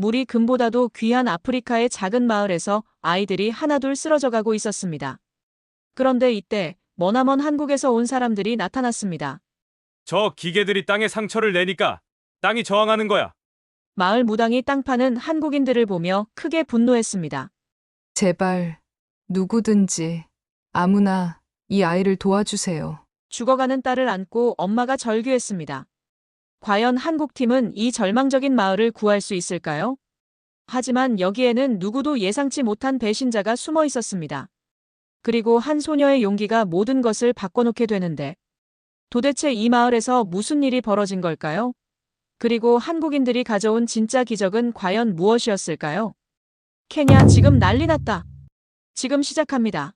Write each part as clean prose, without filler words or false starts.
물이 금보다도 귀한 아프리카의 작은 마을에서 아이들이 하나둘 쓰러져가고 있었습니다. 그런데 이때 머나먼 한국에서 온 사람들이 나타났습니다. 저 기계들이 땅에 상처를 내니까 땅이 저항하는 거야. 마을 무당이 땅 파는 한국인들을 보며 크게 분노했습니다. 제발 누구든지 아무나 이 아이를 도와주세요. 죽어가는 딸을 안고 엄마가 절규했습니다. 과연 한국팀은 이 절망적인 마을을 구할 수 있을까요? 하지만 여기에는 누구도 예상치 못한 배신자가 숨어 있었습니다. 그리고 한 소녀의 용기가 모든 것을 바꿔놓게 되는데 도대체 이 마을에서 무슨 일이 벌어진 걸까요? 그리고 한국인들이 가져온 진짜 기적은 과연 무엇이었을까요? 케냐 지금 난리 났다. 지금 시작합니다.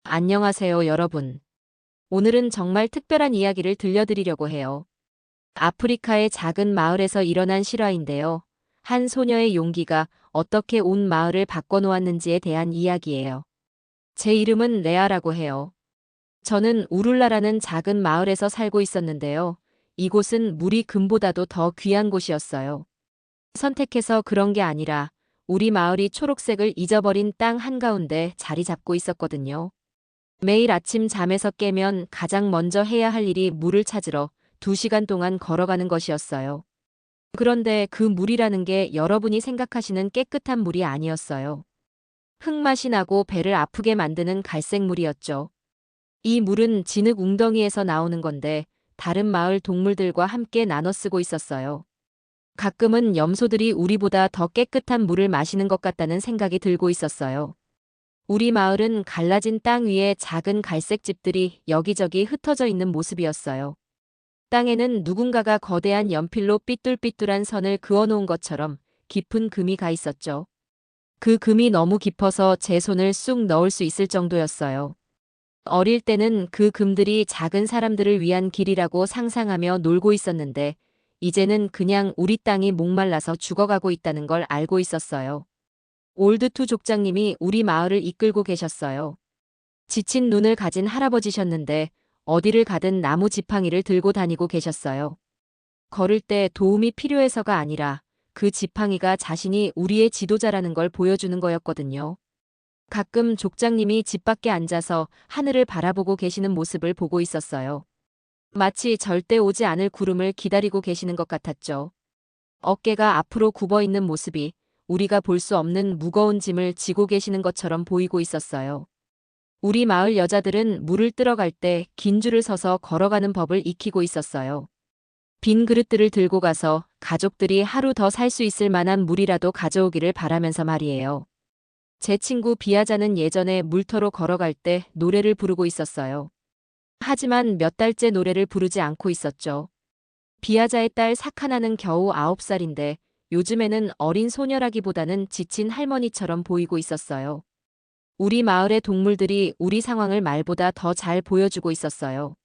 안녕하세요, 여러분. 오늘은 정말 특별한 이야기를 들려드리려고 해요. 아프리카의 작은 마을에서 일어난 실화인데요. 한 소녀의 용기가 어떻게 온 마을을 바꿔놓았는지에 대한 이야기예요. 제 이름은 레아라고 해요. 저는 우룰라라는 작은 마을에서 살고 있었는데요. 이곳은 물이 금보다도 더 귀한 곳이었어요. 선택해서 그런 게 아니라 우리 마을이 초록색을 잊어버린 땅 한가운데 자리 잡고 있었거든요. 매일 아침 잠에서 깨면 가장 먼저 해야 할 일이 물을 찾으러 2시간 동안 걸어가는 것이었어요. 그런데 그 물이라는 게 여러분이 생각하시는 깨끗한 물이 아니었어요. 흙맛이 나고 배를 아프게 만드는 갈색 물이었죠. 이 물은 진흙 웅덩이에서 나오는 건데 다른 마을 동물들과 함께 나눠 쓰고 있었어요. 가끔은 염소들이 우리보다 더 깨끗한 물을 마시는 것 같다는 생각이 들고 있었어요. 우리 마을은 갈라진 땅 위에 작은 갈색 집들이 여기저기 흩어져 있는 모습이었어요. 땅에는 누군가가 거대한 연필로 삐뚤삐뚤한 선을 그어놓은 것처럼 깊은 금이 가 있었죠. 그 금이 너무 깊어서 제 손을 쑥 넣을 수 있을 정도였어요. 어릴 때는 그 금들이 작은 사람들을 위한 길이라고 상상하며 놀고 있었는데 이제는 그냥 우리 땅이 목말라서 죽어가고 있다는 걸 알고 있었어요. 올드투 족장님이 우리 마을을 이끌고 계셨어요. 지친 눈을 가진 할아버지셨는데 어디를 가든 나무 지팡이를 들고 다니고 계셨어요. 걸을 때 도움이 필요해서가 아니라 그 지팡이가 자신이 우리의 지도자라는 걸 보여주는 거였거든요. 가끔 족장님이 집 밖에 앉아서 하늘을 바라보고 계시는 모습을 보고 있었어요. 마치 절대 오지 않을 구름을 기다리고 계시는 것 같았죠. 어깨가 앞으로 굽어 있는 모습이 우리가 볼 수 없는 무거운 짐을 지고 계시는 것처럼 보이고 있었어요. 우리 마을 여자들은 물을 뜨러 갈 때 긴 줄을 서서 걸어가는 법을 익히고 있었어요. 빈 그릇들을 들고 가서 가족들이 하루 더 살 수 있을 만한 물이라도 가져오기를 바라면서 말이에요. 제 친구 비아자는 예전에 물터로 걸어갈 때 노래를 부르고 있었어요. 하지만 몇 달째 노래를 부르지 않고 있었죠. 비아자의 딸 사카나는 겨우 9살인데 요즘에는 어린 소녀라기보다는 지친 할머니처럼 보이고 있었어요. 우리 마을의 동물들이 우리 상황을 말보다 더 잘 보여주고 있었어요.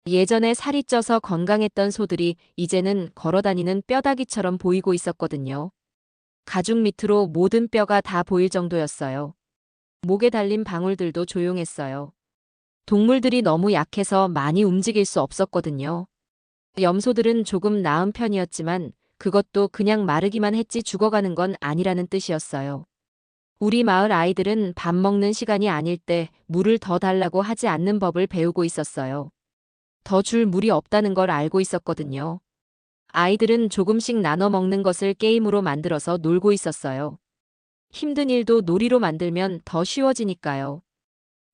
예전에 살이 쪄서 건강했던 소들이 이제는 걸어다니는 뼈다귀처럼 보이고 있었거든요. 가죽 밑으로 모든 뼈가 다 보일 정도였어요. 목에 달린 방울들도 조용했어요. 동물들이 너무 약해서 많이 움직일 수 없었거든요. 염소들은 조금 나은 편이었지만 그것도 그냥 마르기만 했지 죽어가는 건 아니라는 뜻이었어요. 우리 마을 아이들은 밥 먹는 시간이 아닐 때 물을 더 달라고 하지 않는 법을 배우고 있었어요. 더 줄 물이 없다는 걸 알고 있었거든요. 아이들은 조금씩 나눠 먹는 것을 게임으로 만들어서 놀고 있었어요. 힘든 일도 놀이로 만들면 더 쉬워지니까요.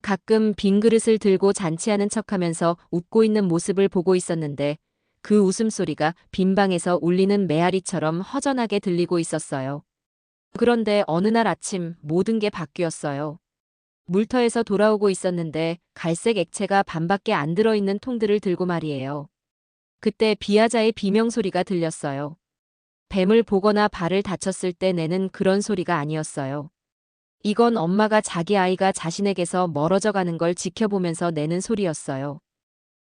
가끔 빈 그릇을 들고 잔치하는 척하면서 웃고 있는 모습을 보고 있었는데 그 웃음소리가 빈 방에서 울리는 메아리처럼 허전하게 들리고 있었어요. 그런데 어느 날 아침 모든 게 바뀌었어요. 물터에서 돌아오고 있었는데 갈색 액체가 반밖에 안 들어있는 통들을 들고 말이에요. 그때 비아자의 비명소리가 들렸어요. 뱀을 보거나 발을 다쳤을 때 내는 그런 소리가 아니었어요. 이건 엄마가 자기 아이가 자신에게서 멀어져 가는 걸 지켜보면서 내는 소리였어요.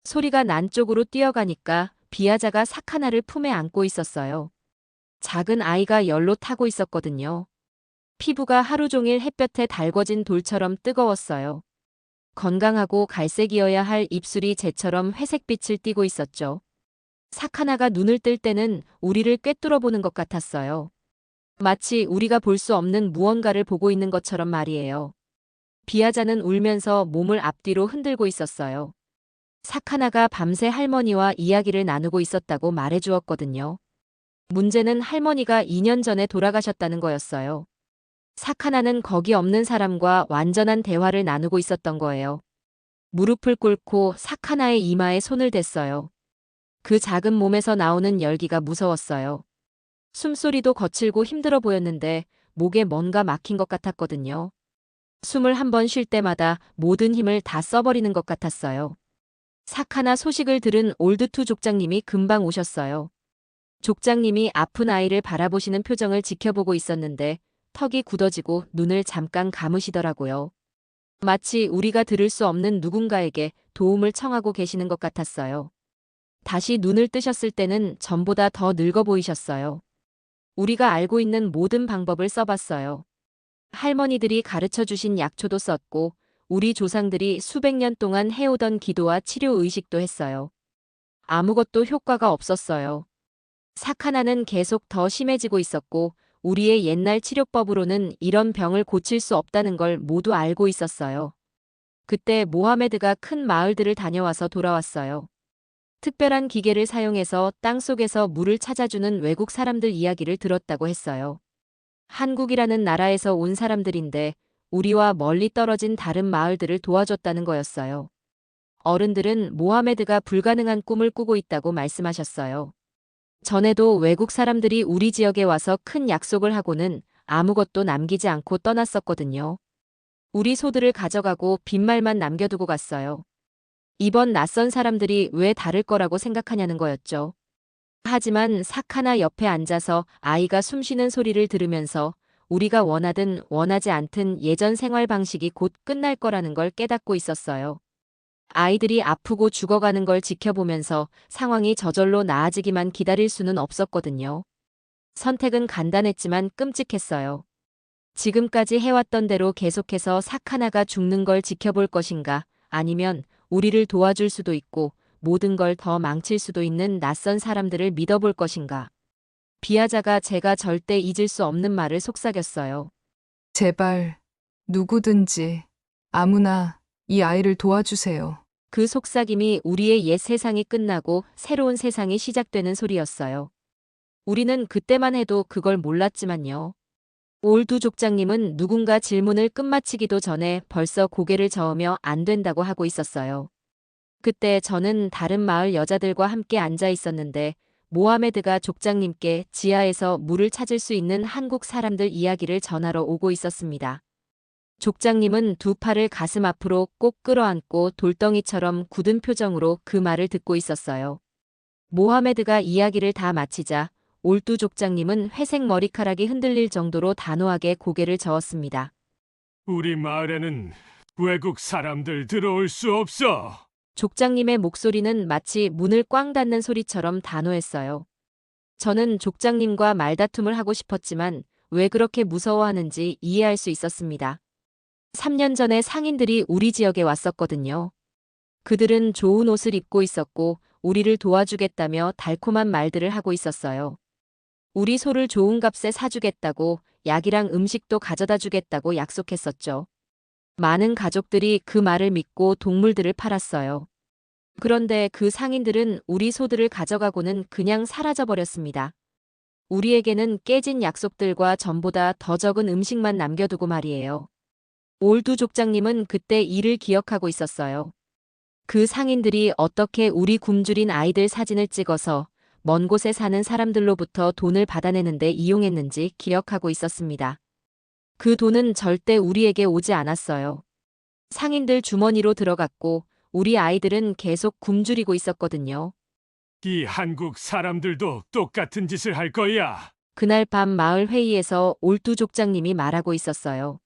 소리가 난 쪽으로 뛰어가니까 비아자가 사카나를 품에 안고 있었어요. 작은 아이가 열로 타고 있었거든요. 피부가 하루 종일 햇볕에 달궈진 돌처럼 뜨거웠어요. 건강하고 갈색이어야 할 입술이 쟤처럼 회색빛을 띠고 있었죠. 사카나가 눈을 뜰 때는 우리를 꿰뚫어 보는 것 같았어요. 마치 우리가 볼 수 없는 무언가를 보고 있는 것처럼 말이에요. 비아자는 울면서 몸을 앞뒤로 흔들고 있었어요. 사카나가 밤새 할머니와 이야기를 나누고 있었다고 말해주었거든요. 문제는 할머니가 2년 전에 돌아가셨다는 거였어요. 사카나는 거기 없는 사람과 완전한 대화를 나누고 있었던 거예요. 무릎을 꿇고 사카나의 이마에 손을 댔어요. 그 작은 몸에서 나오는 열기가 무서웠어요. 숨소리도 거칠고 힘들어 보였는데 목에 뭔가 막힌 것 같았거든요. 숨을 한 번 쉴 때마다 모든 힘을 다 써버리는 것 같았어요. 사카나 소식을 들은 올드투 족장님이 금방 오셨어요. 족장님이 아픈 아이를 바라보시는 표정을 지켜보고 있었는데 턱이 굳어지고 눈을 잠깐 감으시더라고요. 마치 우리가 들을 수 없는 누군가에게 도움을 청하고 계시는 것 같았어요. 다시 눈을 뜨셨을 때는 전보다 더 늙어 보이셨어요. 우리가 알고 있는 모든 방법을 써봤어요. 할머니들이 가르쳐 주신 약초도 썼고 우리 조상들이 수백 년 동안 해오던 기도와 치료 의식도 했어요. 아무것도 효과가 없었어요. 사카나는 계속 더 심해지고 있었고 우리의 옛날 치료법으로는 이런 병을 고칠 수 없다는 걸 모두 알고 있었어요. 그때 모하메드가 큰 마을들을 다녀와서 돌아왔어요. 특별한 기계를 사용해서 땅속에서 물을 찾아주는 외국 사람들 이야기를 들었다고 했어요. 한국이라는 나라에서 온 사람들인데 우리와 멀리 떨어진 다른 마을들을 도와줬다는 거였어요. 어른들은 모하메드가 불가능한 꿈을 꾸고 있다고 말씀하셨어요. 전에도 외국 사람들이 우리 지역에 와서 큰 약속을 하고는 아무것도 남기지 않고 떠났었거든요. 우리 소들을 가져가고 빈말만 남겨두고 갔어요. 이번 낯선 사람들이 왜 다를 거라고 생각하냐는 거였죠. 하지만 사카나 옆에 앉아서 아이가 숨쉬는 소리를 들으면서 우리가 원하든 원하지 않든 예전 생활 방식이 곧 끝날 거라는 걸 깨닫고 있었어요. 아이들이 아프고 죽어가는 걸 지켜보면서 상황이 저절로 나아지기만 기다릴 수는 없었거든요. 선택은 간단했지만 끔찍했어요. 지금까지 해왔던 대로 계속해서 사카나가 죽는 걸 지켜볼 것인가, 아니면 우리를 도와줄 수도 있고 모든 걸 더 망칠 수도 있는 낯선 사람들을 믿어볼 것인가. 비아자가 제가 절대 잊을 수 없는 말을 속삭였어요. 제발, 누구든지, 아무나 이 아이를 도와주세요. 그 속삭임이 우리의 옛 세상이 끝나고 새로운 세상이 시작되는 소리였어요. 우리는 그때만 해도 그걸 몰랐지만요. 올두 족장님은 누군가 질문을 끝마치기도 전에 벌써 고개를 저으며 안 된다고 하고 있었어요. 그때 저는 다른 마을 여자들과 함께 앉아 있었는데 모하메드가 족장님께 지하에서 물을 찾을 수 있는 한국 사람들 이야기를 전하러 오고 있었습니다. 족장님은 두 팔을 가슴 앞으로 꼭 끌어안고 돌덩이처럼 굳은 표정으로 그 말을 듣고 있었어요. 모하메드가 이야기를 다 마치자 올두 족장님은 회색 머리카락이 흔들릴 정도로 단호하게 고개를 저었습니다. 우리 마을에는 외국 사람들 들어올 수 없어. 족장님의 목소리는 마치 문을 꽝 닫는 소리처럼 단호했어요. 저는 족장님과 말다툼을 하고 싶었지만 왜 그렇게 무서워하는지 이해할 수 있었습니다. 3년 전에 상인들이 우리 지역에 왔었거든요. 그들은 좋은 옷을 입고 있었고 우리를 도와주겠다며 달콤한 말들을 하고 있었어요. 우리 소를 좋은 값에 사주겠다고 약이랑 음식도 가져다 주겠다고 약속했었죠. 많은 가족들이 그 말을 믿고 동물들을 팔았어요. 그런데 그 상인들은 우리 소들을 가져가고는 그냥 사라져버렸습니다. 우리에게는 깨진 약속들과 전보다 더 적은 음식만 남겨두고 말이에요. 올두 족장님은 그때 일을 기억하고 있었어요. 그 상인들이 어떻게 우리 굶주린 아이들 사진을 찍어서 먼 곳에 사는 사람들로부터 돈을 받아내는데 이용했는지 기억하고 있었습니다. 그 돈은 절대 우리에게 오지 않았어요. 상인들 주머니로 들어갔고 우리 아이들은 계속 굶주리고 있었거든요. 이 한국 사람들도 똑같은 짓을 할 거야. 그날 밤 마을 회의에서 올두 족장님이 말하고 있었어요.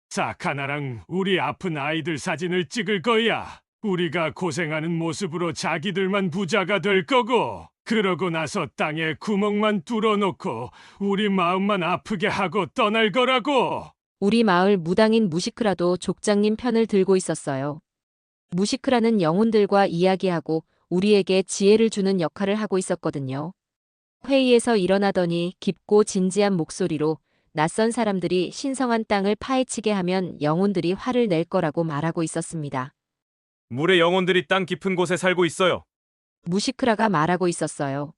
사카나랑 우리 아픈 아이들 사진을 찍을 거야. 우리가 고생하는 모습으로 자기들만 부자가 될 거고, 그러고 나서 땅에 구멍만 뚫어놓고 우리 마음만 아프게 하고 떠날 거라고. 우리 마을 무당인 무시크라도 족장님 편을 들고 있었어요. 무시크라는 영혼들과 이야기하고 우리에게 지혜를 주는 역할을 하고 있었거든요. 회의에서 일어나더니 깊고 진지한 목소리로 낯선 사람들이 신성한 땅을 파헤치게 하면 영혼들이 화를 낼 거라고 말하고 있었습니다. 물의 영혼들이 땅 깊은 곳에 살고 있어요. 무시크라가 말하고 있었어요.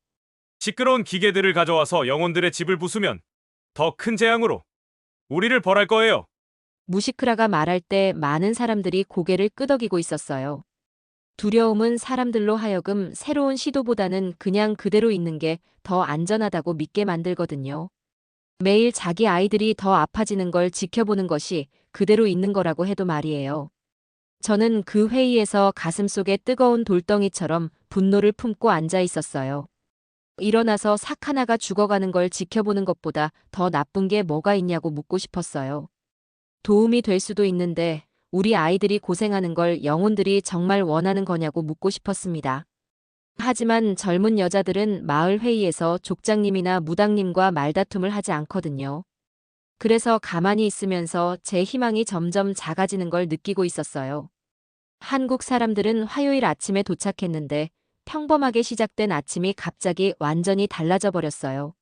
시끄러운 기계들을 가져와서 영혼들의 집을 부수면 더 큰 재앙으로 우리를 벌할 거예요. 무시크라가 말할 때 많은 사람들이 고개를 끄덕이고 있었어요. 두려움은 사람들로 하여금 새로운 시도보다는 그냥 그대로 있는 게 더 안전하다고 믿게 만들거든요. 매일 자기 아이들이 더 아파지는 걸 지켜보는 것이 그대로 있는 거라고 해도 말이에요. 저는 그 회의에서 가슴속에 뜨거운 돌덩이처럼 분노를 품고 앉아 있었어요. 일어나서 삭 하나가 죽어가는 걸 지켜보는 것보다 더 나쁜 게 뭐가 있냐고 묻고 싶었어요. 도움이 될 수도 있는데 우리 아이들이 고생하는 걸 영혼들이 정말 원하는 거냐고 묻고 싶었습니다. 하지만 젊은 여자들은 마을 회의에서 족장님이나 무당님과 말다툼을 하지 않거든요. 그래서 가만히 있으면서 제 희망이 점점 작아지는 걸 느끼고 있었어요. 한국 사람들은 화요일 아침에 도착했는데 평범하게 시작된 아침이 갑자기 완전히 달라져 버렸어요.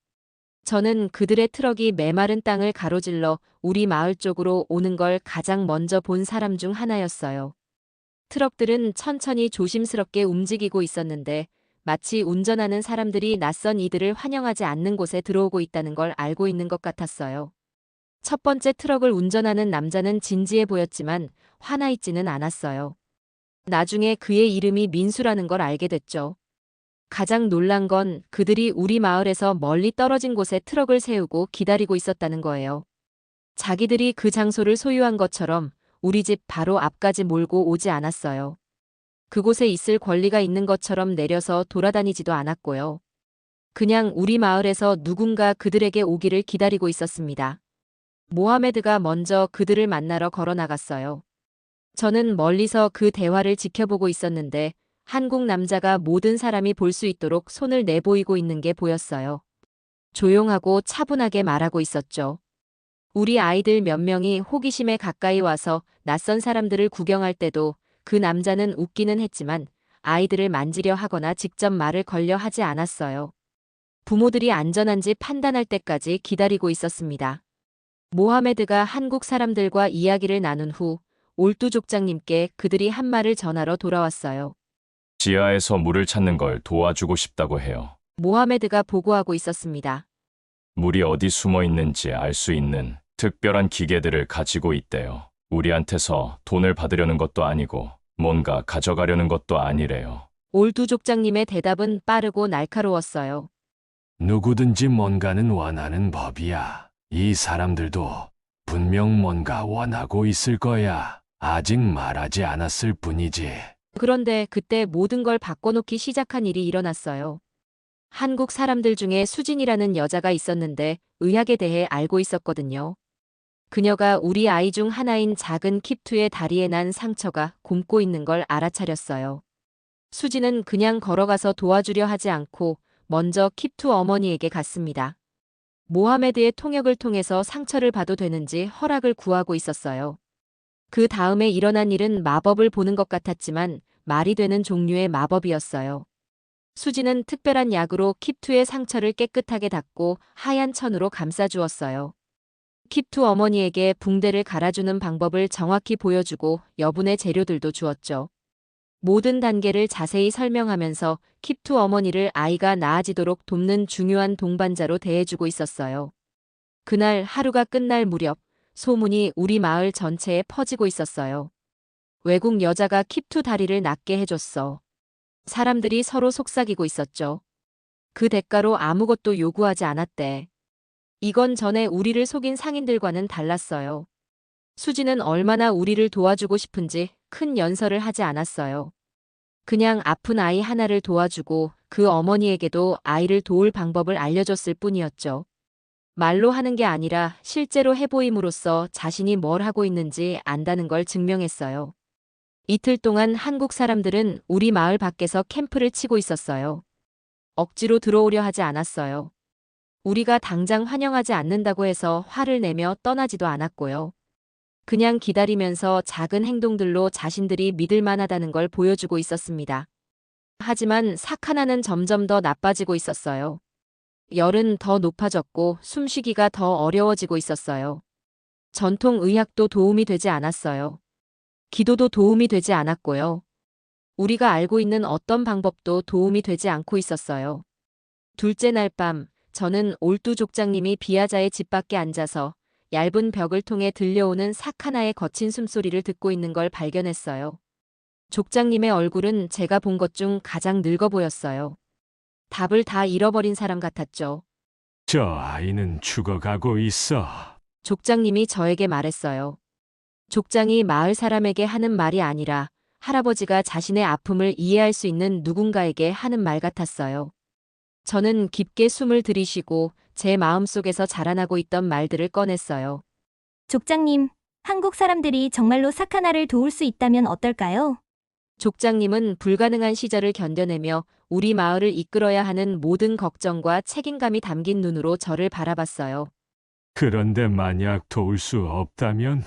저는 그들의 트럭이 메마른 땅을 가로질러 우리 마을 쪽으로 오는 걸 가장 먼저 본 사람 중 하나였어요. 트럭들은 천천히 조심스럽게 움직이고 있었는데 마치 운전하는 사람들이 낯선 이들을 환영하지 않는 곳에 들어오고 있다는 걸 알고 있는 것 같았어요. 첫 번째 트럭을 운전하는 남자는 진지해 보였지만 화나 있지는 않았어요. 나중에 그의 이름이 민수라는 걸 알게 됐죠. 가장 놀란 건 그들이 우리 마을에서 멀리 떨어진 곳에 트럭을 세우고 기다리고 있었다는 거예요. 자기들이 그 장소를 소유한 것처럼 우리 집 바로 앞까지 몰고 오지 않았어요. 그곳에 있을 권리가 있는 것처럼 내려서 돌아다니지도 않았고요. 그냥 우리 마을에서 누군가 그들에게 오기를 기다리고 있었습니다. 모하메드가 먼저 그들을 만나러 걸어 나갔어요. 저는 멀리서 그 대화를 지켜보고 있었는데 한국 남자가 모든 사람이 볼 수 있도록 손을 내보이고 있는 게 보였어요. 조용하고 차분하게 말하고 있었죠. 우리 아이들 몇 명이 호기심에 가까이 와서 낯선 사람들을 구경할 때도 그 남자는 웃기는 했지만 아이들을 만지려 하거나 직접 말을 걸려 하지 않았어요. 부모들이 안전한지 판단할 때까지 기다리고 있었습니다. 모하메드가 한국 사람들과 이야기를 나눈 후 올두 족장님께 그들이 한 말을 전하러 돌아왔어요. 지하에서 물을 찾는 걸 도와주고 싶다고 해요. 모하메드가 보고하고 있었습니다. 물이 어디 숨어 있는지 알 수 있는 특별한 기계들을 가지고 있대요. 우리한테서 돈을 받으려는 것도 아니고 뭔가 가져가려는 것도 아니래요. 올두 족장님의 대답은 빠르고 날카로웠어요. 누구든지 뭔가는 원하는 법이야. 이 사람들도 분명 뭔가 원하고 있을 거야. 아직 말하지 않았을 뿐이지. 그런데 그때 모든 걸 바꿔놓기 시작한 일이 일어났어요. 한국 사람들 중에 수진이라는 여자가 있었는데 의학에 대해 알고 있었거든요. 그녀가 우리 아이 중 하나인 작은 킵투의 다리에 난 상처가 곪고 있는 걸 알아차렸어요. 수진은 그냥 걸어가서 도와주려 하지 않고 먼저 킵투 어머니에게 갔습니다. 모하메드의 통역을 통해서 상처를 봐도 되는지 허락을 구하고 있었어요. 그 다음에 일어난 일은 마법을 보는 것 같았지만 말이 되는 종류의 마법이었어요. 수진은 특별한 약으로 킵투의 상처를 깨끗하게 닦고 하얀 천으로 감싸주었어요. 킵투 어머니에게 붕대를 갈아주는 방법을 정확히 보여주고 여분의 재료들도 주었죠. 모든 단계를 자세히 설명하면서 킵투 어머니를 아이가 나아지도록 돕는 중요한 동반자로 대해주고 있었어요. 그날 하루가 끝날 무렵 소문이 우리 마을 전체에 퍼지고 있었어요. 외국 여자가 킵투 다리를 낫게 해줬어. 사람들이 서로 속삭이고 있었죠. 그 대가로 아무것도 요구하지 않았대. 이건 전에 우리를 속인 상인들과는 달랐어요. 수지는 얼마나 우리를 도와주고 싶은지 큰 연설을 하지 않았어요. 그냥 아픈 아이 하나를 도와주고 그 어머니에게도 아이를 도울 방법을 알려줬을 뿐이었죠. 말로 하는 게 아니라 실제로 해보임으로써 자신이 뭘 하고 있는지 안다는 걸 증명했어요. 이틀 동안 한국 사람들은 우리 마을 밖에서 캠프를 치고 있었어요. 억지로 들어오려 하지 않았어요. 우리가 당장 환영하지 않는다고 해서 화를 내며 떠나지도 않았고요. 그냥 기다리면서 작은 행동들로 자신들이 믿을 만하다는 걸 보여주고 있었습니다. 하지만 삭 하나는 점점 더 나빠지고 있었어요. 열은 더 높아졌고 숨쉬기가 더 어려워지고 있었어요. 전통 의학도 도움이 되지 않았어요. 기도도 도움이 되지 않았고요. 우리가 알고 있는 어떤 방법도 도움이 되지 않고 있었어요. 둘째 날 밤, 저는 올두 족장님이 비아자의 집 밖에 앉아서 얇은 벽을 통해 들려오는 사카나의 거친 숨소리를 듣고 있는 걸 발견했어요. 족장님의 얼굴은 제가 본 것 중 가장 늙어 보였어요. 답을 다 잃어버린 사람 같았죠. 저 아이는 죽어가고 있어. 족장님이 저에게 말했어요. 족장이 마을 사람에게 하는 말이 아니라 할아버지가 자신의 아픔을 이해할 수 있는 누군가에게 하는 말 같았어요. 저는 깊게 숨을 들이쉬고 제 마음속에서 자라나고 있던 말들을 꺼냈어요. 족장님, 한국 사람들이 정말로 사카나를 도울 수 있다면 어떨까요? 족장님은 불가능한 시절을 견뎌내며 우리 마을을 이끌어야 하는 모든 걱정과 책임감이 담긴 눈으로 저를 바라봤어요. 그런데 만약 도울 수 없다면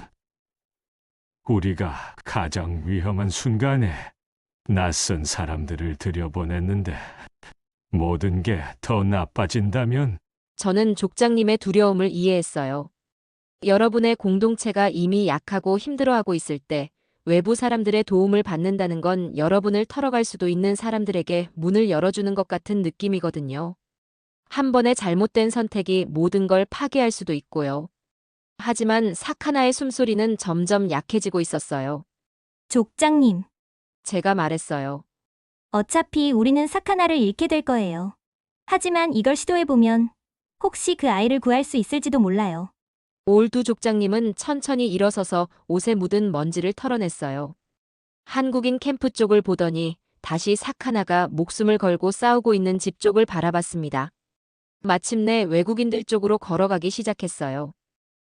우리가 가장 위험한 순간에 낯선 사람들을 들여보냈는데 모든 게 더 나빠진다면 저는 족장님의 두려움을 이해했어요. 여러분의 공동체가 이미 약하고 힘들어하고 있을 때 외부 사람들의 도움을 받는다는 건 여러분을 털어갈 수도 있는 사람들에게 문을 열어주는 것 같은 느낌이거든요. 한 번의 잘못된 선택이 모든 걸 파괴할 수도 있고요. 하지만 사카나의 숨소리는 점점 약해지고 있었어요. 족장님, 제가 말했어요. 어차피 우리는 사카나를 잃게 될 거예요. 하지만 이걸 시도해보면 혹시 그 아이를 구할 수 있을지도 몰라요. 올두 족장님은 천천히 일어서서 옷에 묻은 먼지를 털어냈어요. 한국인 캠프 쪽을 보더니 다시 사카나가 목숨을 걸고 싸우고 있는 집 쪽을 바라봤습니다. 마침내 외국인들 쪽으로 걸어가기 시작했어요.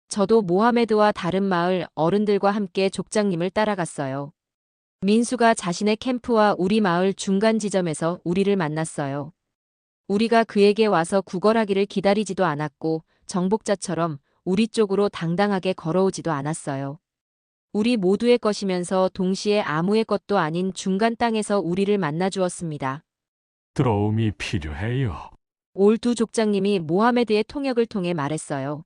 저도 모하메드와 다른 마을 어른들과 함께 족장님을 따라갔어요. 민수가 자신의 캠프와 우리 마을 중간 지점에서 우리를 만났어요. 우리가 그에게 와서 구걸하기를 기다리지도 않았고 정복자처럼 우리 쪽으로 당당하게 걸어오지도 않았어요. 우리 모두의 것이면서 동시에 아무의 것도 아닌 중간 땅에서 우리를 만나주었습니다. 도움이 필요해요. 올두 족장님이 모하메드의 통역을 통해 말했어요.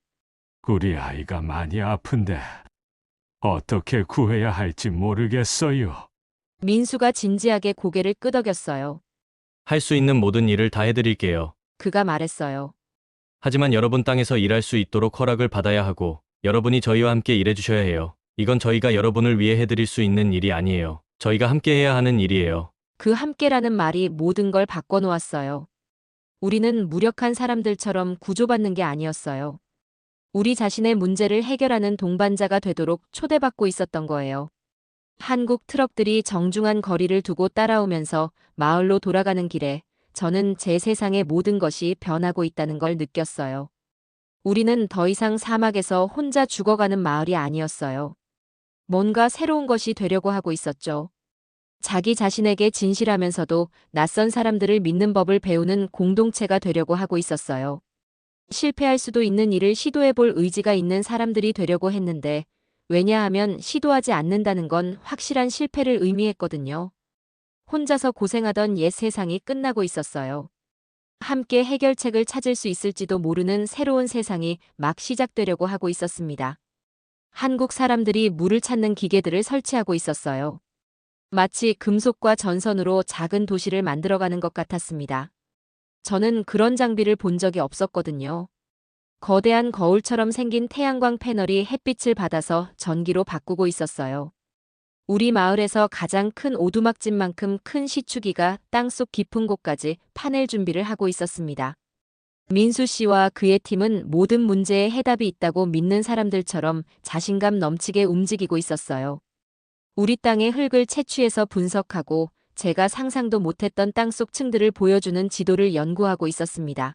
우리 아이가 많이 아픈데 어떻게 구해야 할지 모르겠어요. 민수가 진지하게 고개를 끄덕였어요. 할 수 있는 모든 일을 다 해드릴게요. 그가 말했어요. 하지만 여러분 땅에서 일할 수 있도록 허락을 받아야 하고 여러분이 저희와 함께 일해주셔야 해요. 이건 저희가 여러분을 위해 해드릴 수 있는 일이 아니에요. 저희가 함께 해야 하는 일이에요. 그 함께라는 말이 모든 걸 바꿔놓았어요. 우리는 무력한 사람들처럼 구조받는 게 아니었어요. 우리 자신의 문제를 해결하는 동반자가 되도록 초대받고 있었던 거예요. 한국 트럭들이 정중한 거리를 두고 따라오면서 마을로 돌아가는 길에 저는 제 세상의 모든 것이 변하고 있다는 걸 느꼈어요. 우리는 더 이상 사막에서 혼자 죽어가는 마을이 아니었어요. 뭔가 새로운 것이 되려고 하고 있었죠. 자기 자신에게 진실하면서도 낯선 사람들을 믿는 법을 배우는 공동체가 되려고 하고 있었어요. 실패할 수도 있는 일을 시도해볼 의지가 있는 사람들이 되려고 했는데, 왜냐하면 시도하지 않는다는 건 확실한 실패를 의미했거든요. 혼자서 고생하던 옛 세상이 끝나고 있었어요. 함께 해결책을 찾을 수 있을지도 모르는 새로운 세상이 막 시작되려고 하고 있었습니다. 한국 사람들이 물을 찾는 기계들을 설치하고 있었어요. 마치 금속과 전선으로 작은 도시를 만들어가는 것 같았습니다. 저는 그런 장비를 본 적이 없었거든요. 거대한 거울처럼 생긴 태양광 패널이 햇빛을 받아서 전기로 바꾸고 있었어요. 우리 마을에서 가장 큰 오두막집만큼 큰 시추기가 땅속 깊은 곳까지 파낼 준비를 하고 있었습니다. 민수 씨와 그의 팀은 모든 문제에 해답이 있다고 믿는 사람들처럼 자신감 넘치게 움직이고 있었어요. 우리 땅의 흙을 채취해서 분석하고 제가 상상도 못했던 땅속 층들을 보여주는 지도를 연구하고 있었습니다.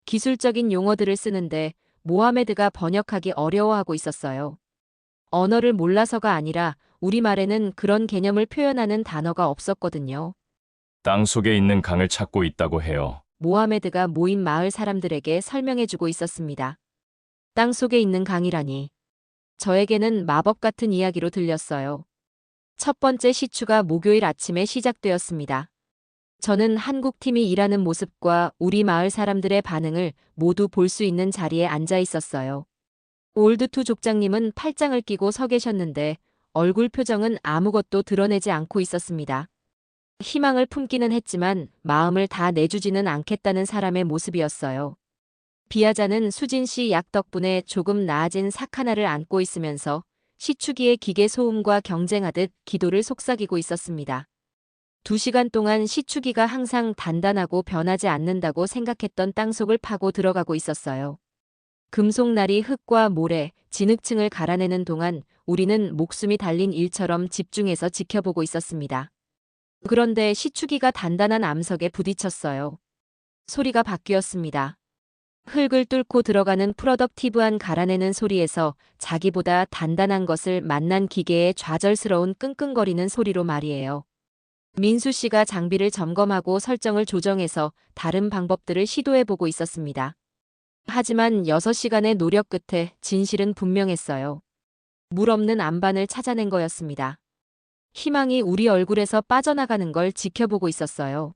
기술적인 용어들을 쓰는데 모하메드가 번역하기 어려워하고 있었어요. 언어를 몰라서가 아니라 우리말에는 그런 개념을 표현하는 단어가 없었거든요. 땅 속에 있는 강을 찾고 있다고 해요. 모하메드가 모인 마을 사람들에게 설명해주고 있었습니다. 땅 속에 있는 강이라니. 저에게는 마법 같은 이야기로 들렸어요. 첫 번째 시추가 목요일 아침에 시작되었습니다. 저는 한국팀이 일하는 모습과 우리 마을 사람들의 반응을 모두 볼 수 있는 자리에 앉아 있었어요. 올드투 족장님은 팔짱을 끼고 서 계셨는데 얼굴 표정은 아무것도 드러내지 않고 있었습니다. 희망을 품기는 했지만 마음을 다 내주지는 않겠다는 사람의 모습이었어요. 비아자는 수진 씨 약 덕분에 조금 나아진 사카나를 안고 있으면서 시추기의 기계 소음과 경쟁하듯 기도를 속삭이고 있었습니다. 2시간 동안 시추기가 항상 단단하고 변하지 않는다고 생각했던 땅속을 파고 들어가고 있었어요. 금속날이 흙과 모래, 진흙층을 갈아내는 동안 우리는 목숨이 달린 일처럼 집중해서 지켜보고 있었습니다. 그런데 시추기가 단단한 암석에 부딪혔어요. 소리가 바뀌었습니다. 흙을 뚫고 들어가는 프로덕티브한 갈아내는 소리에서 자기보다 단단한 것을 만난 기계의 좌절스러운 끙끙거리는 소리로 말이에요. 민수 씨가 장비를 점검하고 설정을 조정해서 다른 방법들을 시도해보고 있었습니다. 하지만 6시간의 노력 끝에 진실은 분명했어요. 물 없는 안반을 찾아낸 거였습니다. 희망이 우리 얼굴에서 빠져나가는 걸 지켜보고 있었어요.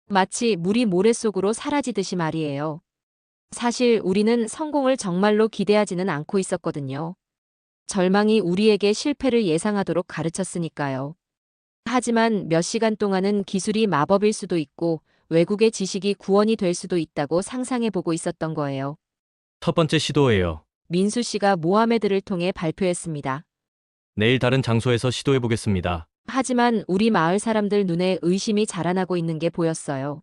마치 물이 모래 속으로 사라지듯이 말이에요. 사실 우리는 성공을 정말로 기대하지는 않고 있었거든요. 절망이 우리에게 실패를 예상하도록 가르쳤으니까요. 하지만 몇 시간 동안은 기술이 마법일 수도 있고 외국의 지식이 구원이 될 수도 있다고 상상해보고 있었던 거예요. 첫 번째 시도예요. 민수 씨가 모하메드를 통해 발표했습니다. 내일 다른 장소에서 시도해 보겠습니다. 하지만 우리 마을 사람들 눈에 의심이 자라나고 있는 게 보였어요.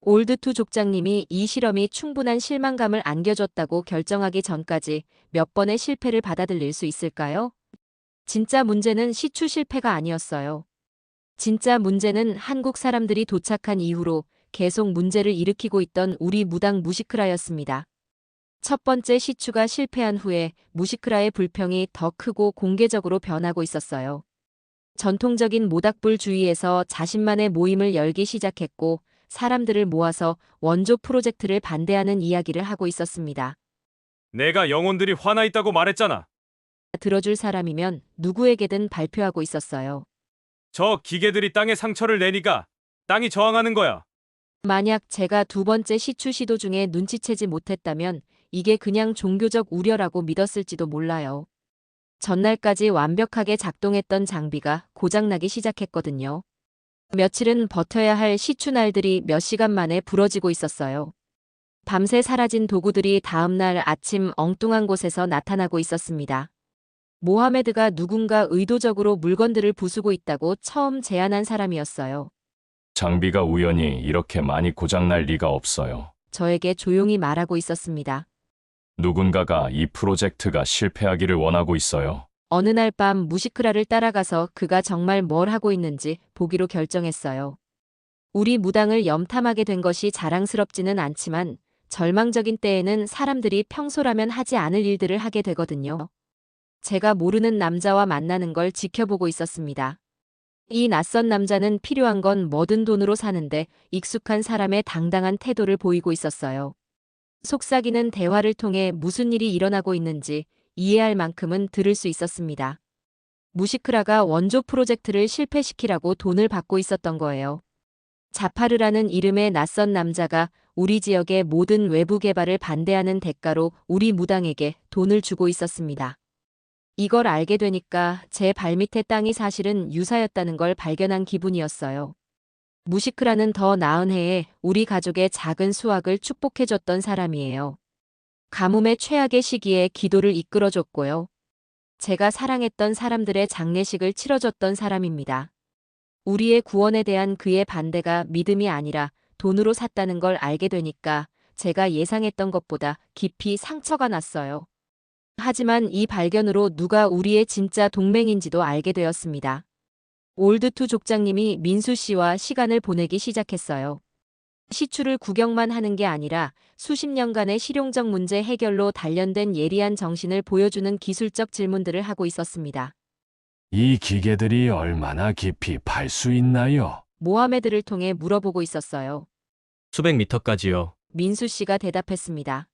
올드투 족장님이 이 실험이 충분한 실망감을 안겨줬다고 결정하기 전까지 몇 번의 실패를 받아들일 수 있을까요? 진짜 문제는 시추 실패가 아니었어요. 진짜 문제는 한국 사람들이 도착한 이후로 계속 문제를 일으키고 있던 우리 무당 무시크라였습니다. 첫 번째 시추가 실패한 후에 무시크라의 불평이 더 크고 공개적으로 변하고 있었어요. 전통적인 모닥불주의에서 자신만의 모임을 열기 시작했고 사람들을 모아서 원조 프로젝트를 반대하는 이야기를 하고 있었습니다. 내가 영혼들이 화나 있다고 말했잖아. 들어줄 사람이면 누구에게든 발표하고 있었어요. 저 기계들이 땅에 상처를 내니까 땅이 저항하는 거야. 만약 제가 두 번째 시추 시도 중에 눈치채지 못했다면 이게 그냥 종교적 우려라고 믿었을지도 몰라요. 전날까지 완벽하게 작동했던 장비가 고장나기 시작했거든요. 며칠은 버텨야 할 시추 날들이 몇 시간 만에 부러지고 있었어요. 밤새 사라진 도구들이 다음날 아침 엉뚱한 곳에서 나타나고 있었습니다. 모하메드가 누군가 의도적으로 물건들을 부수고 있다고 처음 제안한 사람이었어요. 장비가 우연히 이렇게 많이 고장날 리가 없어요. 저에게 조용히 말하고 있었습니다. 누군가가 이 프로젝트가 실패하기를 원하고 있어요. 어느 날 밤 무시크라를 따라가서 그가 정말 뭘 하고 있는지 보기로 결정했어요. 우리 무당을 염탐하게 된 것이 자랑스럽지는 않지만 절망적인 때에는 사람들이 평소라면 하지 않을 일들을 하게 되거든요. 제가 모르는 남자와 만나는 걸 지켜보고 있었습니다. 이 낯선 남자는 필요한 건 뭐든 돈으로 사는데 익숙한 사람의 당당한 태도를 보이고 있었어요. 속삭이는 대화를 통해 무슨 일이 일어나고 있는지 이해할 만큼은 들을 수 있었습니다. 무시크라가 원조 프로젝트를 실패시키라고 돈을 받고 있었던 거예요. 자파르라는 이름의 낯선 남자가 우리 지역의 모든 외부 개발을 반대하는 대가로 우리 무당에게 돈을 주고 있었습니다. 이걸 알게 되니까 제 발밑의 땅이 사실은 유사였다는 걸 발견한 기분이었어요. 무시크라는 더 나은 해에 우리 가족의 작은 수확을 축복해줬던 사람이에요. 가뭄의 최악의 시기에 기도를 이끌어줬고요. 제가 사랑했던 사람들의 장례식을 치러줬던 사람입니다. 우리의 구원에 대한 그의 반대가 믿음이 아니라 돈으로 샀다는 걸 알게 되니까 제가 예상했던 것보다 깊이 상처가 났어요. 하지만 이 발견으로 누가 우리의 진짜 동맹인지도 알게 되었습니다. 올드투 족장님이 민수 씨와 시간을 보내기 시작했어요. 시추를 구경만 하는 게 아니라 수십 년간의 실용적 문제 해결로 단련된 예리한 정신을 보여주는 기술적 질문들을 하고 있었습니다. 이 기계들이 얼마나 깊이 팔 수 있나요? 모하메드를 통해 물어보고 있었어요. 수백 미터까지요. 민수 씨가 대답했습니다.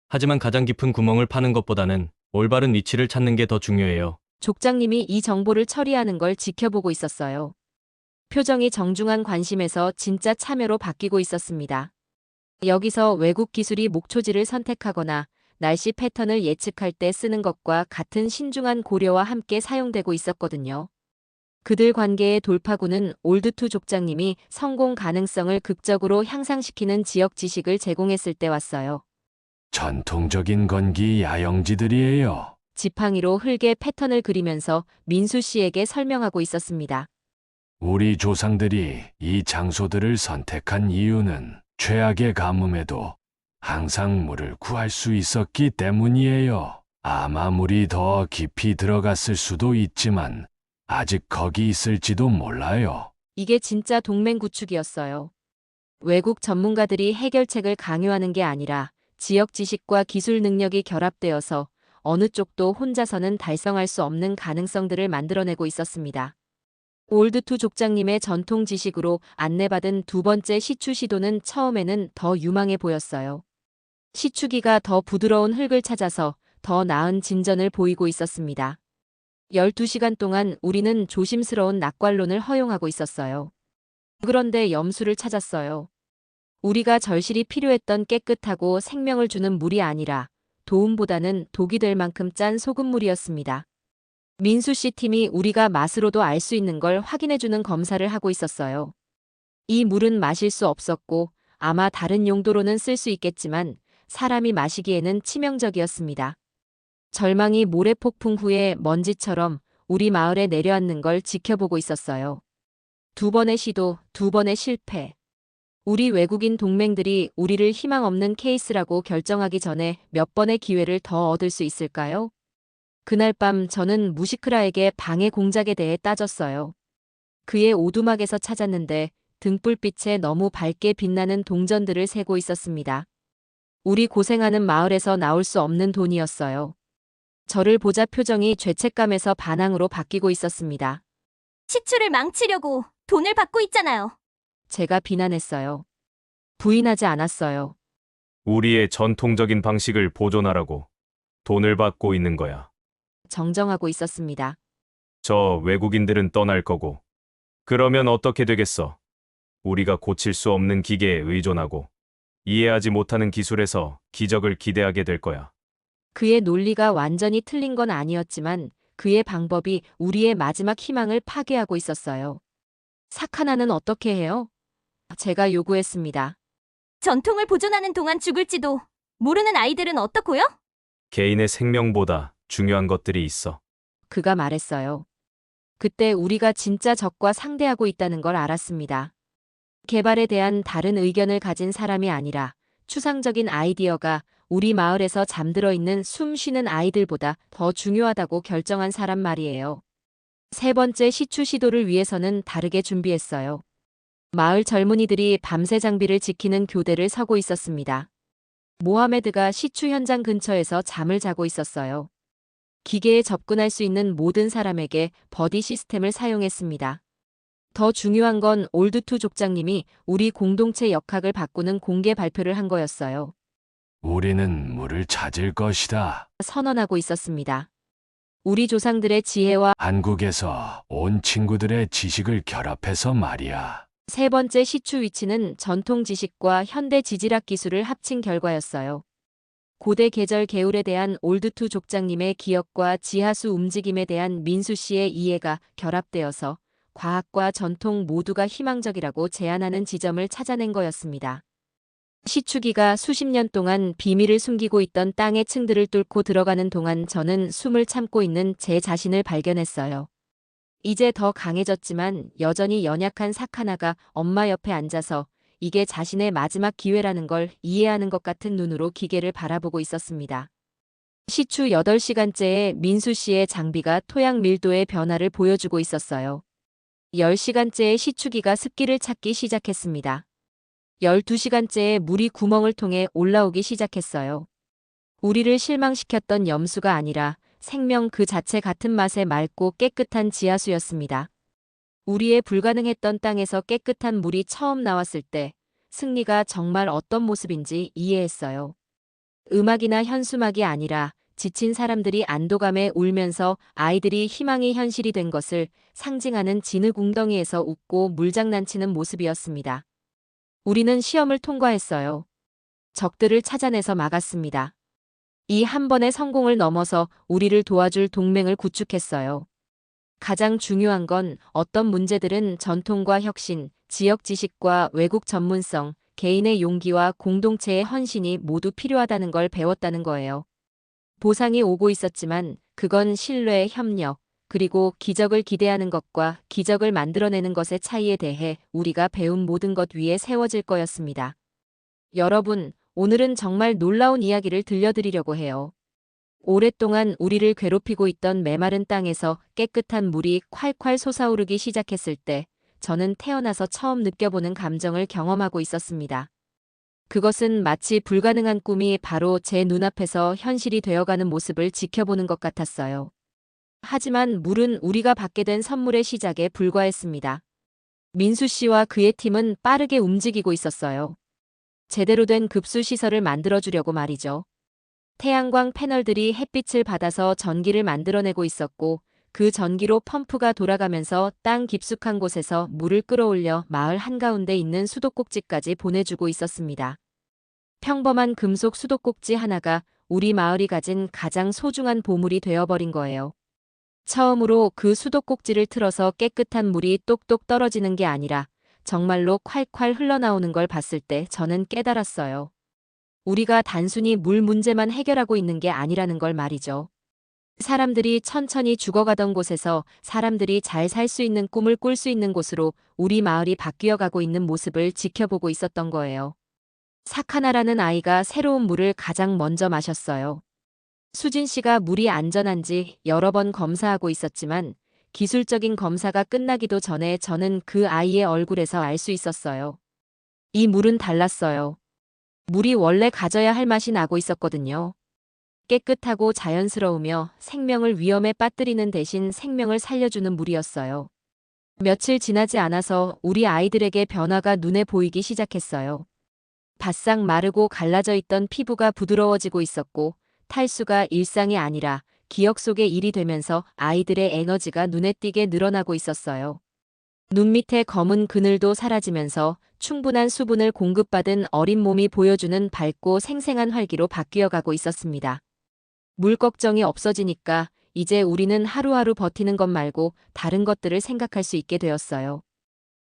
하지만 가장 깊은 구멍을 파는 것보다는 올바른 위치를 찾는 게 더 중요해요. 족장님이 이 정보를 처리하는 걸 지켜보고 있었어요. 표정이 정중한 관심에서 진짜 참여로 바뀌고 있었습니다. 여기서 외국 기술이 목초지를 선택하거나 날씨 패턴을 예측할 때 쓰는 것과 같은 신중한 고려와 함께 사용되고 있었거든요. 그들 관계의 돌파구는 올드투 족장님이 성공 가능성을 극적으로 향상시키는 지역 지식을 제공했을 때 왔어요. 전통적인 건기 야영지들이에요. 지팡이로 흙의 패턴을 그리면서 민수 씨에게 설명하고 있었습니다. 우리 조상들이 이 장소들을 선택한 이유는 최악의 가뭄에도 항상 물을 구할 수 있었기 때문이에요. 아마 물이 더 깊이 들어갔을 수도 있지만 아직 거기 있을지도 몰라요. 이게 진짜 동맹 구축이었어요. 외국 전문가들이 해결책을 강요하는 게 아니라 지역 지식과 기술 능력이 결합되어서 어느 쪽도 혼자서는 달성할 수 없는 가능성들을 만들어내고 있었습니다. 올드투 족장님의 전통 지식으로 안내받은 두 번째 시추 시도는 처음에는 더 유망해 보였어요. 시추기가 더 부드러운 흙을 찾아서 더 나은 진전을 보이고 있었습니다. 12시간 동안 우리는 조심스러운 낙관론을 허용하고 있었어요. 그런데 염수를 찾았어요. 우리가 절실히 필요했던 깨끗하고 생명을 주는 물이 아니라 도움보다는 독이 될 만큼 짠 소금물이었습니다. 민수 씨 팀이 우리가 맛으로도 알 수 있는 걸 확인해주는 검사를 하고 있었어요. 이 물은 마실 수 없었고 아마 다른 용도로는 쓸 수 있겠지만 사람이 마시기에는 치명적이었습니다. 절망이 모래폭풍 후에 먼지처럼 우리 마을에 내려앉는 걸 지켜보고 있었어요. 두 번의 시도, 두 번의 실패. 우리 외국인 동맹들이 우리를 희망 없는 케이스라고 결정하기 전에 몇 번의 기회를 더 얻을 수 있을까요? 그날 밤 저는 무시크라에게 방해 공작에 대해 따졌어요. 그의 오두막에서 찾았는데 등불빛에 너무 밝게 빛나는 동전들을 세고 있었습니다. 우리 고생하는 마을에서 나올 수 없는 돈이었어요. 저를 보자 표정이 죄책감에서 반항으로 바뀌고 있었습니다. 시추를 망치려고 돈을 받고 있잖아요. 제가 비난했어요. 부인하지 않았어요. 우리의 전통적인 방식을 보존하라고 돈을 받고 있는 거야. 정정하고 있었습니다. 저 외국인들은 떠날 거고. 그러면 어떻게 되겠어? 우리가 고칠 수 없는 기계에 의존하고 이해하지 못하는 기술에서 기적을 기대하게 될 거야. 그의 논리가 완전히 틀린 건 아니었지만 그의 방법이 우리의 마지막 희망을 파괴하고 있었어요. 사카나는 어떻게 해요? 제가 요구했습니다. 전통을 보존하는 동안 죽을지도 모르는 아이들은 어떻고요? 개인의 생명보다 중요한 것들이 있어. 그가 말했어요. 그때 우리가 진짜 적과 상대하고 있다는 걸 알았습니다. 개발에 대한 다른 의견을 가진 사람이 아니라 추상적인 아이디어가 우리 마을에서 잠들어 있는 숨 쉬는 아이들보다 더 중요하다고 결정한 사람 말이에요. 세 번째 시추 시도를 위해서는 다르게 준비했어요. 마을 젊은이들이 밤새 장비를 지키는 교대를 서고 있었습니다. 모하메드가 시추 현장 근처에서 잠을 자고 있었어요. 기계에 접근할 수 있는 모든 사람에게 버디 시스템을 사용했습니다. 더 중요한 건 올드투 족장님이 우리 공동체 역학을 바꾸는 공개 발표를 한 거였어요. 우리는 물을 찾을 것이다. 선언하고 있었습니다. 우리 조상들의 지혜와 한국에서 온 친구들의 지식을 결합해서 말이야. 세 번째 시추 위치는 전통 지식과 현대 지질학 기술을 합친 결과였어요. 고대 계절 개울에 대한 올드투 족장님의 기억과 지하수 움직임에 대한 민수 씨의 이해가 결합되어서 과학과 전통 모두가 희망적이라고 제안하는 지점을 찾아낸 거였습니다. 시추기가 수십 년 동안 비밀을 숨기고 있던 땅의 층들을 뚫고 들어가는 동안 저는 숨을 참고 있는 제 자신을 발견했어요. 이제 더 강해졌지만 여전히 연약한 사카나가 엄마 옆에 앉아서 이게 자신의 마지막 기회라는 걸 이해하는 것 같은 눈으로 기계를 바라보고 있었습니다. 시추 8시간째에 민수 씨의 장비가 토양 밀도의 변화를 보여주고 있었어요. 10시간째에 시추기가 습기를 찾기 시작했습니다. 12시간째에 물이 구멍을 통해 올라오기 시작했어요. 우리를 실망시켰던 염수가 아니라 생명 그 자체 같은 맛의 맑고 깨끗한 지하수였습니다. 우리의 불가능했던 땅에서 깨끗한 물이 처음 나왔을 때 승리가 정말 어떤 모습인지 이해했어요. 음악이나 현수막이 아니라 지친 사람들이 안도감에 울면서 아이들이 희망이 현실이 된 것을 상징하는 진흙 웅덩이에서 웃고 물장난치는 모습이었습니다. 우리는 시험을 통과했어요. 적들을 찾아내서 막았습니다. 이 한 번의 성공을 넘어서 우리를 도와줄 동맹을 구축했어요. 가장 중요한 건 어떤 문제들은 전통과 혁신, 지역 지식과 외국 전문성, 개인의 용기와 공동체의 헌신이 모두 필요하다는 걸 배웠다는 거예요. 보상이 오고 있었지만 그건 신뢰, 협력, 그리고 기적을 기대하는 것과 기적을 만들어내는 것의 차이에 대해 우리가 배운 모든 것 위에 세워질 거였습니다. 여러분, 오늘은 정말 놀라운 이야기를 들려드리려고 해요. 오랫동안 우리를 괴롭히고 있던 메마른 땅에서 깨끗한 물이 콸콸 솟아오르기 시작했을 때 저는 태어나서 처음 느껴보는 감정을 경험하고 있었습니다. 그것은 마치 불가능한 꿈이 바로 제 눈앞에서 현실이 되어가는 모습을 지켜보는 것 같았어요. 하지만 물은 우리가 받게 된 선물의 시작에 불과했습니다. 민수 씨와 그의 팀은 빠르게 움직이고 있었어요. 제대로 된 급수 시설을 만들어주려고 말이죠. 태양광 패널들이 햇빛을 받아서 전기를 만들어내고 있었고 그 전기로 펌프가 돌아가면서 땅 깊숙한 곳에서 물을 끌어올려 마을 한가운데 있는 수도꼭지까지 보내주고 있었습니다. 평범한 금속 수도꼭지 하나가 우리 마을이 가진 가장 소중한 보물이 되어버린 거예요. 처음으로 그 수도꼭지를 틀어서 깨끗한 물이 똑똑 떨어지는 게 아니라 정말로 콸콸 흘러나오는 걸 봤을 때 저는 깨달았어요. 우리가 단순히 물 문제만 해결하고 있는 게 아니라는 걸 말이죠. 사람들이 천천히 죽어가던 곳에서 사람들이 잘 살 수 있는 꿈을 꿀 수 있는 곳으로 우리 마을이 바뀌어가고 있는 모습을 지켜보고 있었던 거예요. 사카나라는 아이가 새로운 물을 가장 먼저 마셨어요. 수진 씨가 물이 안전한지 여러 번 검사하고 있었지만 기술적인 검사가 끝나기도 전에 저는 그 아이의 얼굴에서 알 수 있었어요. 이 물은 달랐어요. 물이 원래 가져야 할 맛이 나고 있었거든요. 깨끗하고 자연스러우며 생명을 위험에 빠뜨리는 대신 생명을 살려주는 물이었어요. 며칠 지나지 않아서 우리 아이들에게 변화가 눈에 보이기 시작했어요. 바싹 마르고 갈라져 있던 피부가 부드러워지고 있었고 탈수가 일상이 아니라 기억 속의 일이 되면서 아이들의 에너지가 눈에 띄게 늘어나고 있었어요. 눈 밑의 검은 그늘도 사라지면서 충분한 수분을 공급받은 어린 몸이 보여주는 밝고 생생한 활기로 바뀌어가고 있었습니다. 물 걱정이 없어지니까 이제 우리는 하루하루 버티는 것 말고 다른 것들을 생각할 수 있게 되었어요.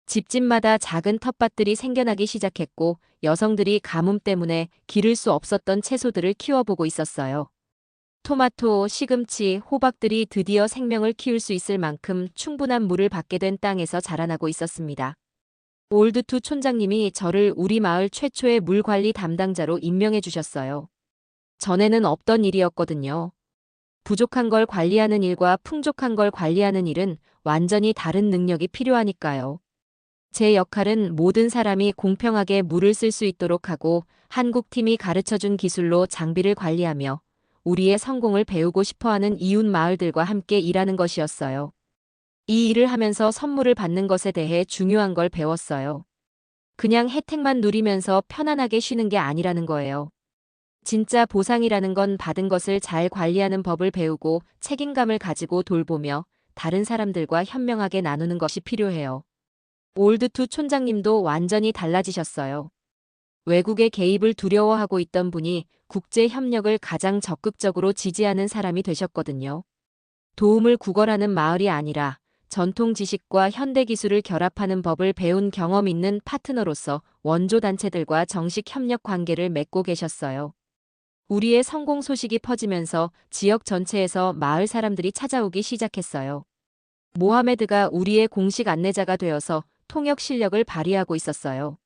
집집마다 작은 텃밭들이 생겨나기 시작했고 여성들이 가뭄 때문에 기를 수 없었던 채소들을 키워보고 있었어요. 토마토, 시금치, 호박들이 드디어 생명을 키울 수 있을 만큼 충분한 물을 받게 된 땅에서 자라나고 있었습니다. 올드투 촌장님이 저를 우리 마을 최초의 물 관리 담당자로 임명해 주셨어요. 전에는 없던 일이었거든요. 부족한 걸 관리하는 일과 풍족한 걸 관리하는 일은 완전히 다른 능력이 필요하니까요. 제 역할은 모든 사람이 공평하게 물을 쓸 수 있도록 하고 한국팀이 가르쳐준 기술로 장비를 관리하며 우리의 성공을 배우고 싶어하는 이웃 마을들과 함께 일하는 것이었어요. 이 일을 하면서 선물을 받는 것에 대해 중요한 걸 배웠어요. 그냥 혜택만 누리면서 편안하게 쉬는 게 아니라는 거예요. 진짜 보상이라는 건 받은 것을 잘 관리하는 법을 배우고 책임감을 가지고 돌보며 다른 사람들과 현명하게 나누는 것이 필요해요. 올드투 촌장님도 완전히 달라지셨어요. 외국의 개입을 두려워하고 있던 분이 국제 협력을 가장 적극적으로 지지하는 사람이 되셨거든요. 도움을 구걸하는 마을이 아니라 전통 지식과 현대 기술을 결합하는 법을 배운 경험 있는 파트너로서 원조 단체들과 정식 협력 관계를 맺고 계셨어요. 우리의 성공 소식이 퍼지면서 지역 전체에서 마을 사람들이 찾아오기 시작했어요. 모하메드가 우리의 공식 안내자가 되어서 통역 실력을 발휘하고 있었어요.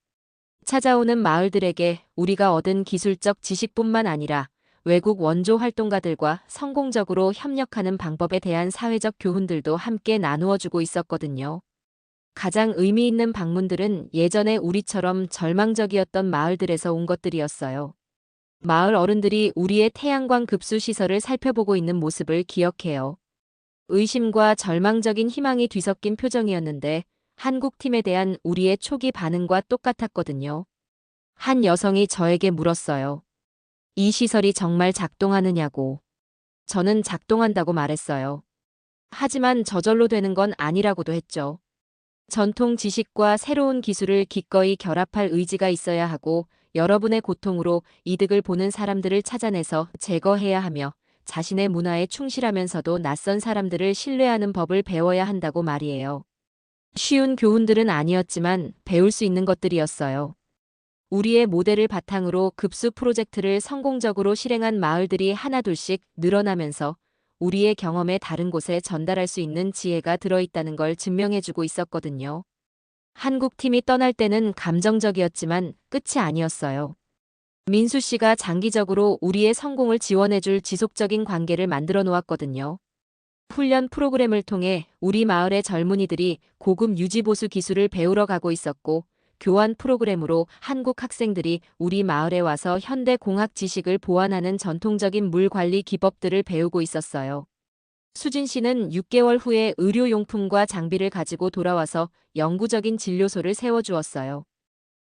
찾아오는 마을들에게 우리가 얻은 기술적 지식뿐만 아니라 외국 원조 활동가들과 성공적으로 협력하는 방법에 대한 사회적 교훈들도 함께 나누어주고 있었거든요. 가장 의미 있는 방문들은 예전에 우리처럼 절망적이었던 마을들에서 온 것들이었어요. 마을 어른들이 우리의 태양광 급수 시설을 살펴보고 있는 모습을 기억해요. 의심과 절망적인 희망이 뒤섞인 표정이었는데 한국팀에 대한 우리의 초기 반응과 똑같았거든요. 한 여성이 저에게 물었어요. 이 시설이 정말 작동하느냐고. 저는 작동한다고 말했어요. 하지만 저절로 되는 건 아니라고도 했죠. 전통 지식과 새로운 기술을 기꺼이 결합할 의지가 있어야 하고 여러분의 고통으로 이득을 보는 사람들을 찾아내서 제거해야 하며 자신의 문화에 충실하면서도 낯선 사람들을 신뢰하는 법을 배워야 한다고 말이에요. 쉬운 교훈들은 아니었지만 배울 수 있는 것들이었어요. 우리의 모델을 바탕으로 급수 프로젝트를 성공적으로 실행한 마을들이 하나둘씩 늘어나면서 우리의 경험에 다른 곳에 전달할 수 있는 지혜가 들어있다는 걸 증명해주고 있었거든요. 한국 팀이 떠날 때는 감정적이었지만 끝이 아니었어요. 민수 씨가 장기적으로 우리의 성공을 지원해줄 지속적인 관계를 만들어 놓았거든요. 훈련 프로그램을 통해 우리 마을의 젊은이들이 고급 유지보수 기술을 배우러 가고 있었고, 교환 프로그램으로 한국 학생들이 우리 마을에 와서 현대 공학 지식을 보완하는 전통적인 물 관리 기법들을 배우고 있었어요. 수진 씨는 6개월 후에 의료용품과 장비를 가지고 돌아와서 영구적인 진료소를 세워주었어요.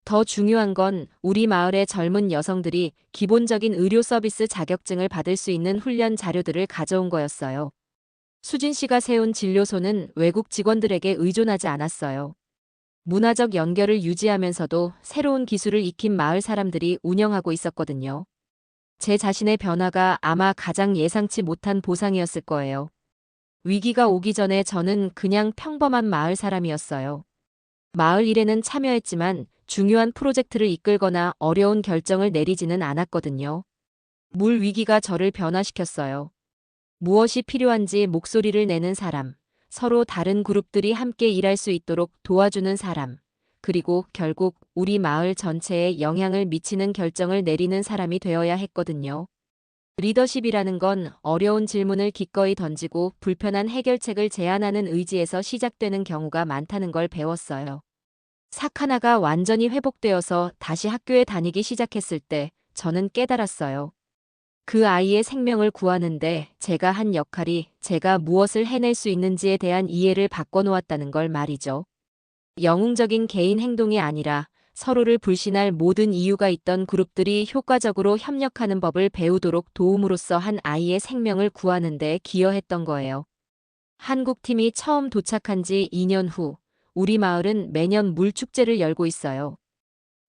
더 중요한 건 우리 마을의 젊은 여성들이 기본적인 의료 서비스 자격증을 받을 수 있는 훈련 자료들을 가져온 거였어요. 수진 씨가 세운 진료소는 외국 직원들에게 의존하지 않았어요. 문화적 연결을 유지하면서도 새로운 기술을 익힌 마을 사람들이 운영하고 있었거든요. 제 자신의 변화가 아마 가장 예상치 못한 보상이었을 거예요. 위기가 오기 전에 저는 그냥 평범한 마을 사람이었어요. 마을 일에는 참여했지만 중요한 프로젝트를 이끌거나 어려운 결정을 내리지는 않았거든요. 물 위기가 저를 변화시켰어요. 무엇이 필요한지 목소리를 내는 사람, 서로 다른 그룹들이 함께 일할 수 있도록 도와주는 사람, 그리고 결국 우리 마을 전체에 영향을 미치는 결정을 내리는 사람이 되어야 했거든요. 리더십이라는 건 어려운 질문을 기꺼이 던지고 불편한 해결책을 제안하는 의지에서 시작되는 경우가 많다는 걸 배웠어요. 사카나가 완전히 회복되어서 다시 학교에 다니기 시작했을 때 저는 깨달았어요. 그 아이의 생명을 구하는데 제가 한 역할이 제가 무엇을 해낼 수 있는지에 대한 이해를 바꿔놓았다는 걸 말이죠. 영웅적인 개인 행동이 아니라 서로를 불신할 모든 이유가 있던 그룹들이 효과적으로 협력하는 법을 배우도록 도움으로써 한 아이의 생명을 구하는 데 기여했던 거예요. 한국팀이 처음 도착한 지 2년 후 우리 마을은 매년 물축제를 열고 있어요.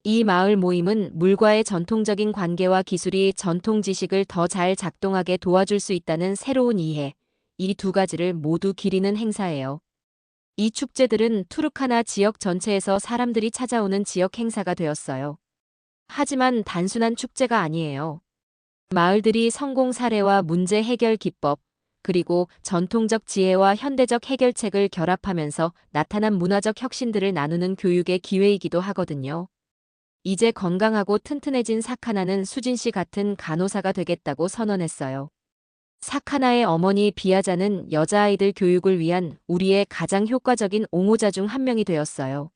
이 마을 모임은 물과의 전통적인 관계와 기술이 전통 지식을 더 잘 작동하게 도와줄 수 있다는 새로운 이해, 이 두 가지를 모두 기리는 행사예요. 이 축제들은 투르카나 지역 전체에서 사람들이 찾아오는 지역 행사가 되었어요. 하지만 단순한 축제가 아니에요. 마을들이 성공 사례와 문제 해결 기법, 그리고 전통적 지혜와 현대적 해결책을 결합하면서 나타난 문화적 혁신들을 나누는 교육의 기회이기도 하거든요. 이제 건강하고 튼튼해진 사카나는 수진 씨 같은 간호사가 되겠다고 선언했어요. 사카나의 어머니 비아자는 여자아이들 교육을 위한 우리의 가장 효과적인 옹호자 중 한 명이 되었어요.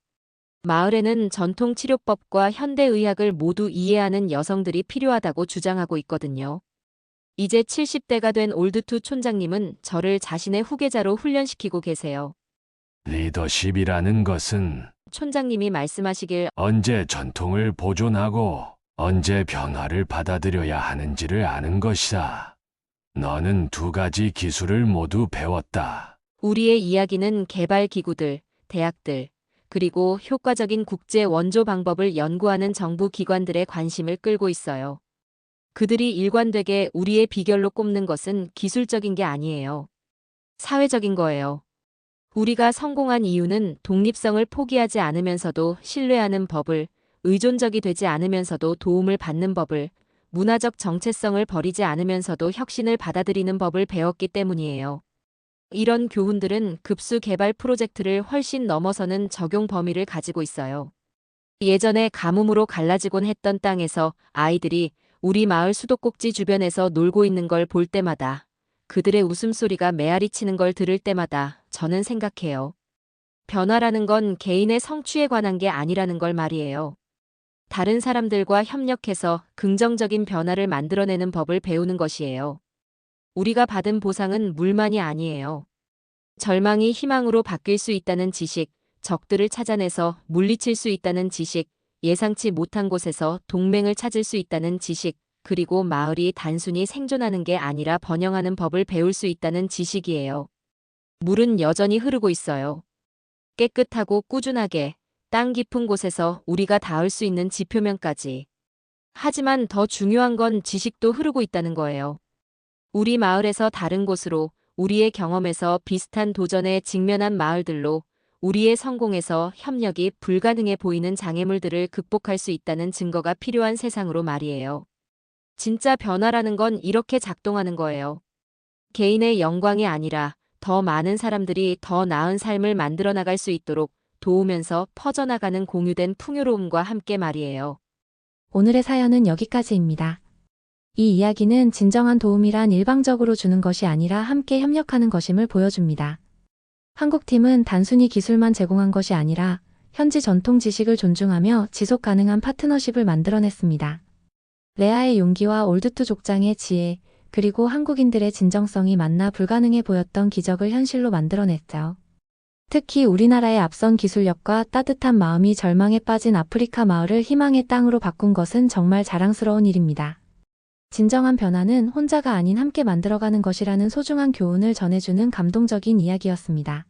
마을에는 전통 치료법과 현대의학을 모두 이해하는 여성들이 필요하다고 주장하고 있거든요. 이제 70대가 된 올드투 촌장님은 저를 자신의 후계자로 훈련시키고 계세요. 리더십이라는 것은 촌장님이 말씀하시길 언제 전통을 보존하고 언제 변화를 받아들여야 하는지를 아는 것이다. 너는 두 가지 기술을 모두 배웠다. 우리의 이야기는 개발 기구들, 대학들, 그리고 효과적인 국제 원조 방법을 연구하는 정부 기관들의 관심을 끌고 있어요. 그들이 일관되게 우리의 비결로 꼽는 것은 기술적인 게 아니에요. 사회적인 거예요. 우리가 성공한 이유는 독립성을 포기하지 않으면서도 신뢰하는 법을, 의존적이 되지 않으면서도 도움을 받는 법을, 문화적 정체성을 버리지 않으면서도 혁신을 받아들이는 법을 배웠기 때문이에요. 이런 교훈들은 급수 개발 프로젝트를 훨씬 넘어서는 적용 범위를 가지고 있어요. 예전에 가뭄으로 갈라지곤 했던 땅에서 아이들이 우리 마을 수도꼭지 주변에서 놀고 있는 걸 볼 때마다, 그들의 웃음소리가 메아리 치는 걸 들을 때마다 저는 생각해요. 변화라는 건 개인의 성취에 관한 게 아니라는 걸 말이에요. 다른 사람들과 협력해서 긍정적인 변화를 만들어내는 법을 배우는 것이에요. 우리가 받은 보상은 물만이 아니에요. 절망이 희망으로 바뀔 수 있다는 지식, 적들을 찾아내서 물리칠 수 있다는 지식, 예상치 못한 곳에서 동맹을 찾을 수 있다는 지식, 그리고 마을이 단순히 생존하는 게 아니라 번영하는 법을 배울 수 있다는 지식이에요. 물은 여전히 흐르고 있어요. 깨끗하고 꾸준하게 땅 깊은 곳에서 우리가 닿을 수 있는 지표면까지. 하지만 더 중요한 건 지식도 흐르고 있다는 거예요. 우리 마을에서 다른 곳으로, 우리의 경험에서 비슷한 도전에 직면한 마을들로, 우리의 성공에서 협력이 불가능해 보이는 장애물들을 극복할 수 있다는 증거가 필요한 세상으로 말이에요. 진짜 변화라는 건 이렇게 작동하는 거예요. 개인의 영광이 아니라 더 많은 사람들이 더 나은 삶을 만들어 나갈 수 있도록 도우면서 퍼져나가는 공유된 풍요로움과 함께 말이에요. 오늘의 사연은 여기까지입니다. 이 이야기는 진정한 도움이란 일방적으로 주는 것이 아니라 함께 협력하는 것임을 보여줍니다. 한국팀은 단순히 기술만 제공한 것이 아니라 현지 전통 지식을 존중하며 지속 가능한 파트너십을 만들어냈습니다. 레아의 용기와 올드투 족장의 지혜, 그리고 한국인들의 진정성이 만나 불가능해 보였던 기적을 현실로 만들어냈죠. 특히 우리나라의 앞선 기술력과 따뜻한 마음이 절망에 빠진 아프리카 마을을 희망의 땅으로 바꾼 것은 정말 자랑스러운 일입니다. 진정한 변화는 혼자가 아닌 함께 만들어가는 것이라는 소중한 교훈을 전해주는 감동적인 이야기였습니다.